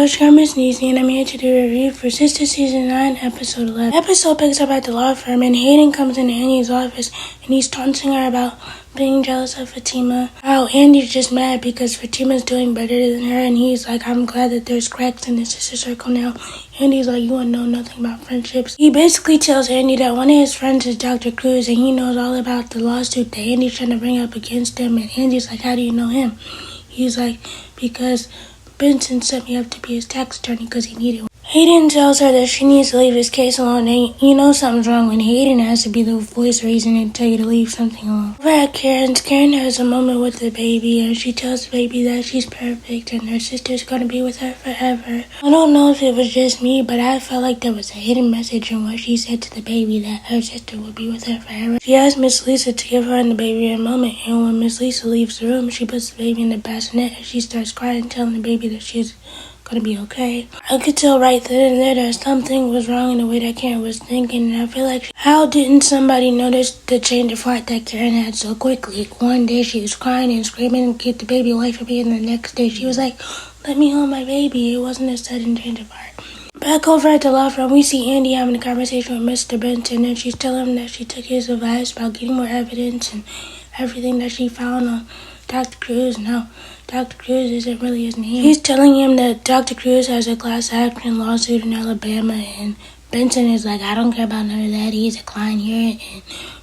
Namaskar, Missniecytv, and I'm here to do a review for Sistas Season 9, Episode 11. The episode picks up at the law firm, and Hayden comes into Andy's office, and he's taunting her about being jealous of Fatima. How Andy's just mad because Fatima's doing better than her, and he's like, I'm glad that there's cracks in the sister circle now. Andy's like, you wouldn't know nothing about friendships. He basically tells Andy that one of his friends is Dr. Cruz, and he knows all about the lawsuit that Andy's trying to bring up against him, and Andy's like, how do you know him? He's like, because Benson sent me up to be his tax attorney because he needed one. Hayden tells her that she needs to leave his case alone, and you know something's wrong when Hayden has to be the voice reason and tell you to leave something alone. Over at Karen's, Karen has a moment with the baby, and she tells the baby that she's perfect and her sister's going to be with her forever. I don't know if it was just me, but I felt like there was a hidden message in what she said to the baby that her sister would be with her forever. She asked Miss Lisa to give her and the baby a moment, and when Miss Lisa leaves the room, she puts the baby in the bassinet and she starts crying, telling the baby that she's gonna be okay. I could tell right then and there that something was wrong in the way that Karen was thinking, and I feel like, how didn't somebody notice the change of heart that Karen had so quickly? One day she was crying and screaming, get the baby away from me, and the next day she was like, let me hold my baby. It wasn't a sudden change of heart. Back over at the law firm, we see Andy having a conversation with Mr. Benson, and she's telling him that she took his advice about getting more evidence and everything that she found on Dr. Cruz. Now, Dr. Cruz isn't really his name. He's telling him that Dr. Cruz has a class action lawsuit in Alabama, and Benson is like, I don't care about none of that. He's a client here, and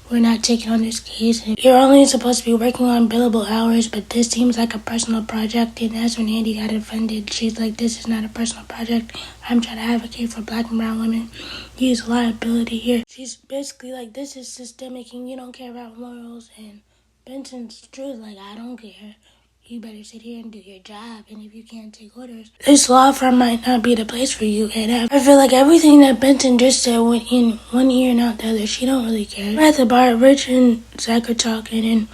we're not taking on this case. And you're only supposed to be working on billable hours, but this seems like a personal project. And that's when Andy got offended. She's like, this is not a personal project. I'm trying to advocate for black and brown women. Use liability here. She's basically like, this is systemic, and you don't care about morals. And Benson's truth, like, I don't care. You better sit here and do your job, and if you can't take orders, this law firm might not be the place for you. And I feel like everything that Benson just said went in one ear and out the other. She don't really care. We're at the bar, Rich and Zach are talking, and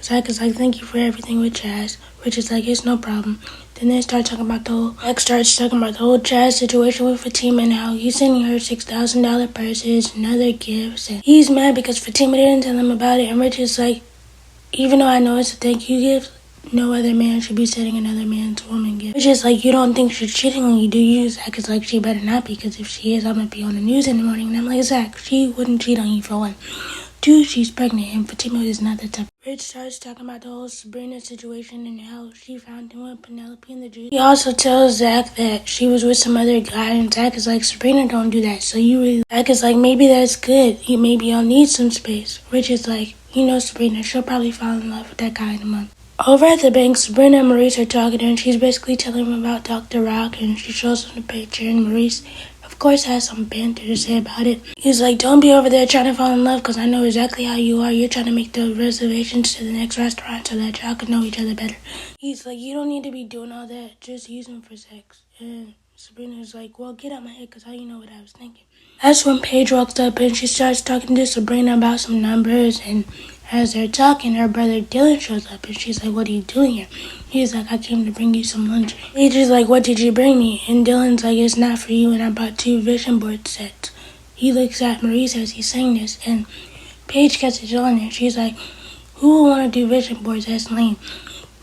Zach is like, thank you for everything with Chaz. Rich is like, it's no problem. Then they start talking about Zach starts talking about the whole Chaz situation with Fatima and how he's sending her $6,000 purses and other gifts. And he's mad because Fatima didn't tell him about it, and Rich is like, even though I know it's a thank you gift, no other man should be sending another man's woman gift. It's just like, you don't think she's cheating on you, do you? Zach is like, she better not, because if she is, I'm going to be on the news in the morning. And I'm like, Zach, she wouldn't cheat on you for one. Two, she's pregnant, and Fatima is not the type. Rich starts talking about the whole Sabrina situation and how she found him with Penelope in the juice. He also tells Zach that she was with some other guy, and Zach is like, Sabrina don't do that, so you really... Zach is like, maybe that's good. Maybe y'all need some space. Rich is like, you know Sabrina, she'll probably fall in love with that guy in a month. Over at the bank, Sabrina and Maurice are talking, and she's basically telling him about Dr. Rock, and she shows him the picture, and Maurice, of course, has some banter to say about it. He's like, don't be over there trying to fall in love, because I know exactly how you are. You're trying to make the reservations to the next restaurant so that y'all can know each other better. He's like, you don't need to be doing all that. Just use him for sex. And Sabrina's like, well, get out my head, because how you know what I was thinking? That's when Paige walks up, and she starts talking to Sabrina about some numbers, and as they're talking, her brother Dylan shows up, and she's like, what are you doing here? He's like, I came to bring you some lunch. Paige is like, what did you bring me? And Dylan's like, it's not for you, and I bought 2 vision board sets. He looks at Maurice as he's saying this, and Paige catches on, and she's like, who would want to do vision boards? That's lame.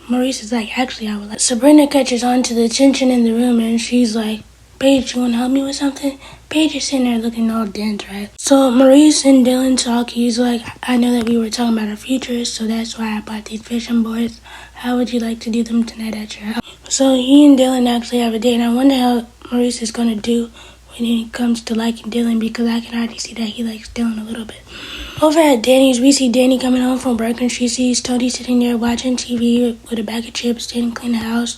Maurice is like, actually, I would like. Sabrina catches on to the tension in the room, and she's like, Paige, you want to help me with something? Paige is sitting there looking all dense, right? So Maurice and Dylan talk. He's like, I know that we were talking about our futures, so that's why I bought these vision boards. How would you like to do them tonight at your house? So he and Dylan actually have a date, and I wonder how Maurice is going to do when it comes to liking Dylan, because I can already see that he likes Dylan a little bit. Over at Danny's, we see Danny coming home from work, and she sees Tony sitting there watching TV with a bag of chips, didn't clean the house,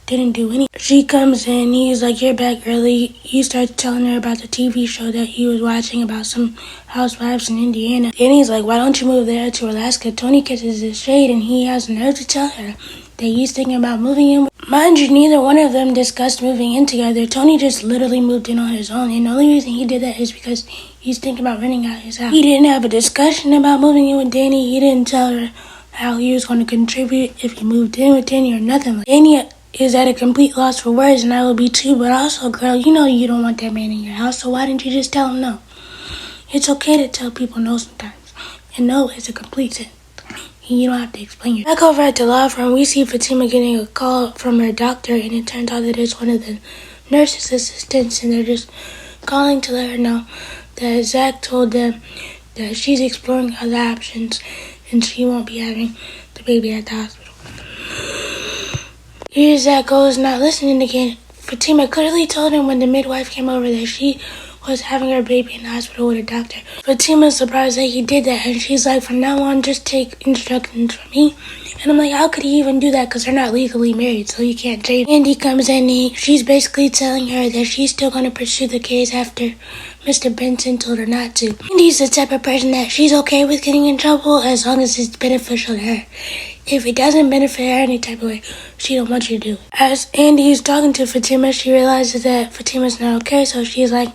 didn't do anything. She comes in, he's like, you're back early. He starts telling her about the TV show that he was watching about some housewives in Indiana. Danny's like, why don't you move there to Alaska? Tony catches his shade, and he has the nerve to tell her that he's thinking about moving in. Mind you, neither one of them discussed moving in together. Tony just literally moved in on his own, and the only reason he did that is because he's thinking about renting out his house. He didn't have a discussion about moving in with Danny. He didn't tell her how he was going to contribute if he moved in with Danny or nothing. Like, Danny is at a complete loss for words, and I will be too, but also, girl, you know you don't want that man in your house, so why didn't you just tell him no? It's okay to tell people no sometimes, and no is a complete sentence. You don't have to explain it. Back over at the law firm, we see Fatima getting a call from her doctor, and it turns out that it's one of the nurse's assistants, and they're just calling to let her know that Zach told them that she's exploring other options and she won't be having the baby at the hospital. Here Zach goes, not listening again. Fatima clearly told him when the midwife came over that she was having her baby in the hospital with a doctor. Fatima's surprised that he did that, and she's like, from now on, just take instructions from me. And I'm like, how could he even do that? Because they're not legally married, so you can't change. Andy comes in, and she's basically telling her that she's still going to pursue the case after Mr. Benson told her not to. Andy's the type of person that she's okay with getting in trouble as long as it's beneficial to her. If it doesn't benefit her any type of way, she don't want you to do it. As Andy is talking to Fatima, she realizes that Fatima's not okay, so she's like,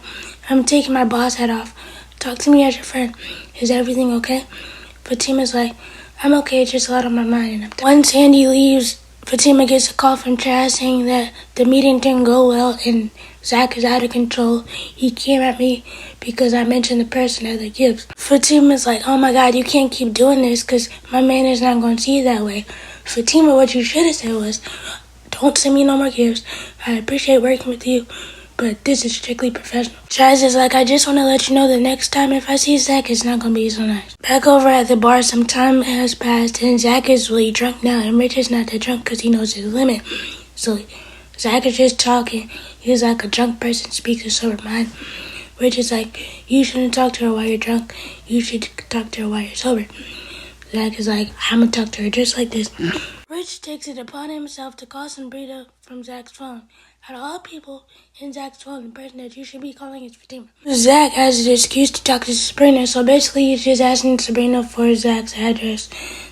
I'm taking my boss hat off. Talk to me as your friend. Is everything okay? Fatima's like, I'm okay, just a lot on my mind. Once Andy leaves, Fatima gets a call from Chaz saying that the meeting didn't go well and Zach is out of control. He came at me because I mentioned the person at the gifts. Fatima's like, oh my God, you can't keep doing this because my man is not going to see it that way. Fatima, what you should have said was, don't send me no more gifts. I appreciate working with you, but this is strictly professional. Chaz is like, I just want to let you know the next time if I see Zach, it's not going to be so nice. Back over at the bar, some time has passed and Zach is really drunk now, and Rich is not that drunk because he knows his limit. So Zach is just talking. He's like, a drunk person speaks a sober mind. Rich is like, you shouldn't talk to her while you're drunk. You should talk to her while you're sober. Zach is like, I'm going to talk to her just like this. Rich takes it upon himself to call Sabrina from Zach's phone. Out of all people in Zach's phone, the person that you should be calling is Fatima. Zach has an excuse to talk to Sabrina, so basically he's just asking Sabrina for Zach's address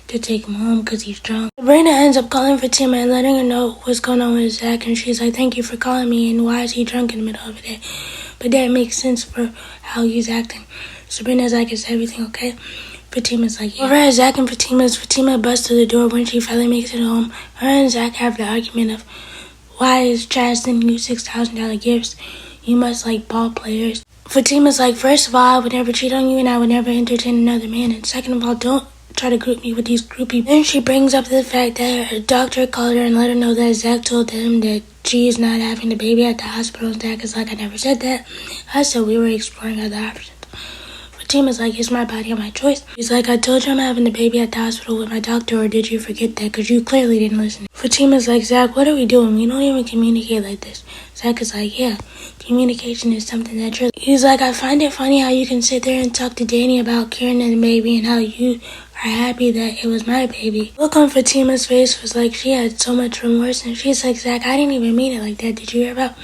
to take him home because he's drunk. Sabrina ends up calling Fatima and letting her know what's going on with Zach, and she's like, thank you for calling me, and why is he drunk in the middle of the day? But that makes sense for how he's acting. Sabrina's like, is everything okay? Fatima's like, yeah. Over at Zach and Fatima busts through the door when she finally makes it home. Her and Zach have the argument of, why is Chaz sending you $6,000 gifts? You must like ball players. Fatima's like, first of all, I would never cheat on you and I would never entertain another man. And second of all, don't try to group me with these groupies. Then she brings up the fact that her doctor called her and let her know that Zach told him that she is not having the baby at the hospital. Zach is like, I never said that. I said we were exploring other options. Fatima's like, it's my body and my choice. He's like, I told you I'm having the baby at the hospital with my doctor, or did you forget that? Because you clearly didn't listen. Fatima's like, Zach, what are we doing? We don't even communicate like this. Zach is like, yeah, communication is something that you're... He's like, I find it funny how you can sit there and talk to Danny about Karen and the baby and how you are happy that it was my baby. Look on Fatima's face was like she had so much remorse, and she's like, Zach, I didn't even mean it like that. Did you hear about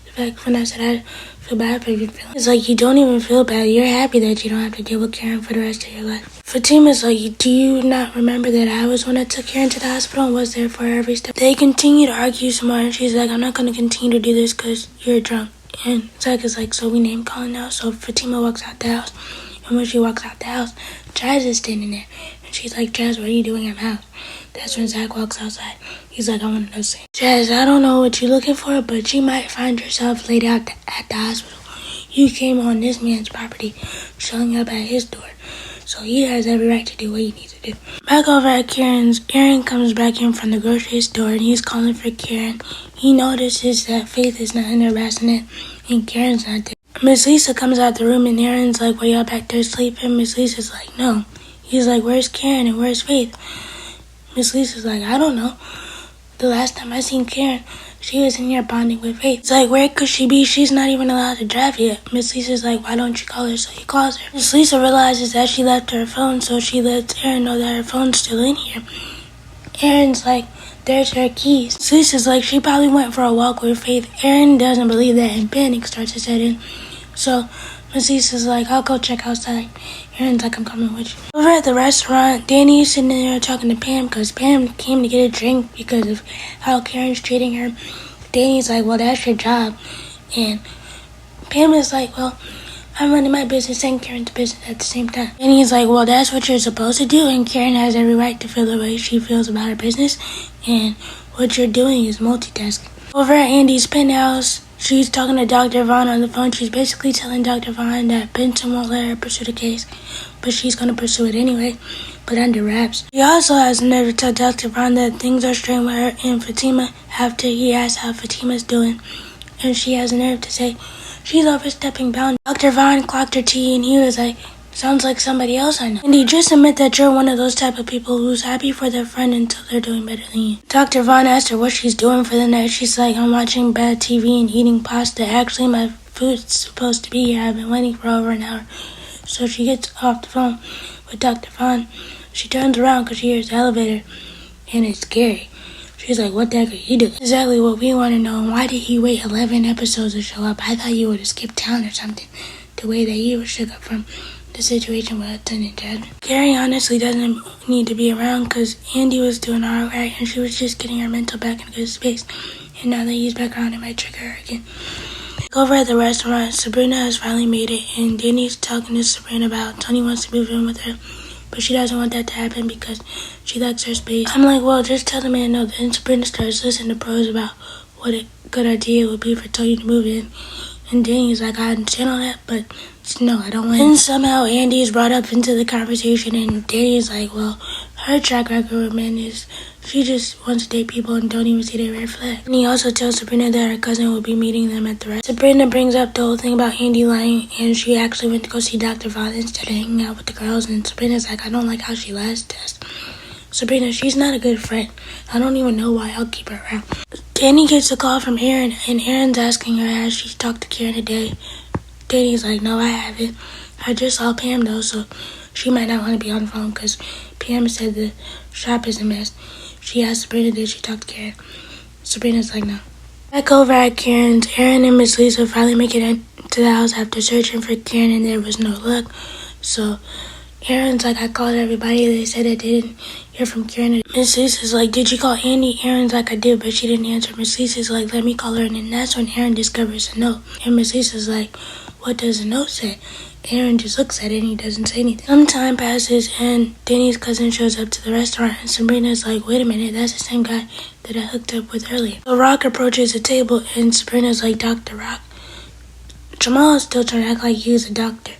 the fact when I said I feel bad for your feelings? It's like, you don't even feel bad. You're happy that you don't have to deal with Karen for the rest of your life. Fatima's like, do you not remember that I was one that took Karen to the hospital and was there for her every step? They continue to argue some more, and she's like, I'm not going to continue to do this because you're drunk. And Zach is like, so we name calling now? So Fatima walks out the house, and when she walks out the house, Chaz is standing there. And she's like, Chaz, what are you doing at my house? That's when Zach walks outside. He's like, I want to know something. Chaz, I don't know what you're looking for, but you might find yourself laid out at the hospital. You came on this man's property, showing up at his door. So he has every right to do what he needs to do. Back over at Karen's, Aaron comes back in from the grocery store and he's calling for Karen. He notices that Faith is not in her bassinet and Karen's not there. Miss Lisa comes out the room and Aaron's like, were y'all back there sleeping? Miss Lisa's like, no. He's like, where's Karen and where's Faith? Miss Lisa's like, I don't know. The last time I seen Karen, she was in here bonding with Faith. It's like, where could she be? She's not even allowed to drive yet. Miss Lisa's like, why don't you call her? So he calls her. Miss Lisa realizes that she left her phone, so she lets Aaron know that her phone's still in here. Aaron's like, there's her keys. Miss Lisa's like, she probably went for a walk with Faith. Aaron doesn't believe that, and panic starts to set in. So Miss Lisa's like, I'll go check outside. Aaron's like, I'm coming with you. Over at the restaurant, Danny is sitting there talking to Pam because Pam came to get a drink because of how Karen's treating her. Danny's like, well, that's your job. And Pam is like, well, I'm running my business and Karen's business at the same time. Danny's like, well, that's what you're supposed to do. And Karen has every right to feel the way she feels about her business. And what you're doing is multitasking. Over at Andy's penthouse, she's talking to Dr. Vaughn on the phone. She's basically telling Dr. Vaughn that Benson won't let her pursue the case, but she's going to pursue it anyway, but under wraps. She also has the nerve to tell Dr. Vaughn that things are straight with her and Fatima after he asks how Fatima's doing, and she has the nerve to say she's overstepping boundaries. Dr. Vaughn clocked her tea and he was like, sounds like somebody else I know. And you just admit that you're one of those type of people who's happy for their friend until they're doing better than you. Dr. Vaughn asked her what she's doing for the night. She's like, I'm watching bad TV and eating pasta. Actually, my food's supposed to be here. I've been waiting for over an hour. So she gets off the phone with Dr. Vaughn. She turns around because she hears the elevator, and it's scary. She's like, what the heck are you doing? Exactly what we want to know. And why did he wait 11 episodes to show up? I thought you would have skipped town or something. The way that you were shook up from the situation with Lieutenant Jasmine. Carrie honestly doesn't need to be around because Andy was doing alright and she was just getting her mental back in a good space. And now that he's back around, it might trigger her again. Over at the restaurant, Sabrina has finally made it, and Danny's talking to Sabrina about Tony wants to move in with her, but she doesn't want that to happen because she likes her space. I'm like, well, just tell the man no. Then Sabrina starts listening to pros about what a good idea it would be for Tony to move in. And Danny's like, I understand all that, but no, I don't want it. And somehow Andy is brought up into the conversation, and Danny's like, well, her track record with men is she just wants to date people and don't even see their red flag. And he also tells Sabrina that her cousin will be meeting them at the restaurant. Sabrina brings up the whole thing about Andy lying, and she actually went to go see Dr. Vaughn instead of hanging out with the girls, and Sabrina's like, I don't like how she lies to us. Sabrina, she's not a good friend. I don't even know why I'll keep her around. Danny gets a call from Aaron, and Aaron's asking her has she talked to Karen today. Danny's like, no, I haven't. I just saw Pam, though, so she might not want to be on the phone because Pam said the shop is a mess. She asked Sabrina, did she talk to Karen? Sabrina's like, no. Back over at Karen's, Aaron and Miss Lisa finally make it into the house after searching for Karen, and there was no luck. So Aaron's like, I called everybody. They said I didn't hear from Karen. Miss Lisa's like, did you call Andy? Aaron's like, I did, but she didn't answer. Miss Lisa's like, let me call her. And then that's when Aaron discovers a note. And Miss Lisa's like, what does the note say? Aaron just looks at it and he doesn't say anything. Some time passes and Danny's cousin shows up to the restaurant, and Sabrina's like, wait a minute, that's the same guy that I hooked up with earlier. So Rock approaches the table and Sabrina's like, Dr. Rock. Jamal is still trying to act like he's a doctor.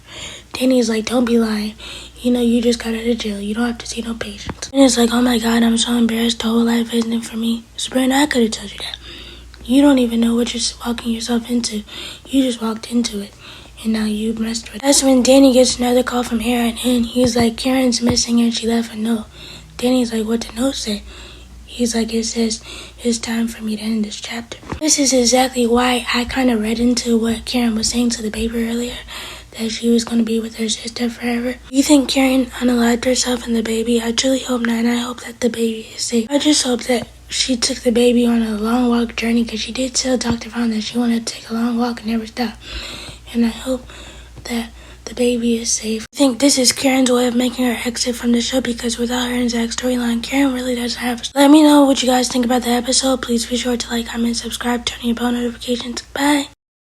Danny's like, don't be lying. You know, you just got out of jail. You don't have to see no patients. And it's like, oh my God, I'm so embarrassed. The whole life isn't for me. Sabrina, I could have told you that. You don't even know what you're walking yourself into. You just walked into it. And now you messed with it. That's when Danny gets another call from Aaron. And he's like, Karen's missing and she left a note. Danny's like, what the note say? He's like, it says, it's time for me to end this chapter. This is exactly why I kind of read into what Karen was saying to the paper earlier. That she was going to be with her sister forever. You think Karen unalived herself and the baby? I truly hope not, and I hope that the baby is safe. I just hope that she took the baby on a long walk journey, because she did tell Dr. Vaughn that she wanted to take a long walk and never stop. And I hope that the baby is safe. I think this is Karen's way of making her exit from the show, because without her and Zach's storyline, Karen really doesn't have it. Let me know what you guys think about the episode. Please be sure to like, comment, subscribe, turn on your bell notifications. Bye!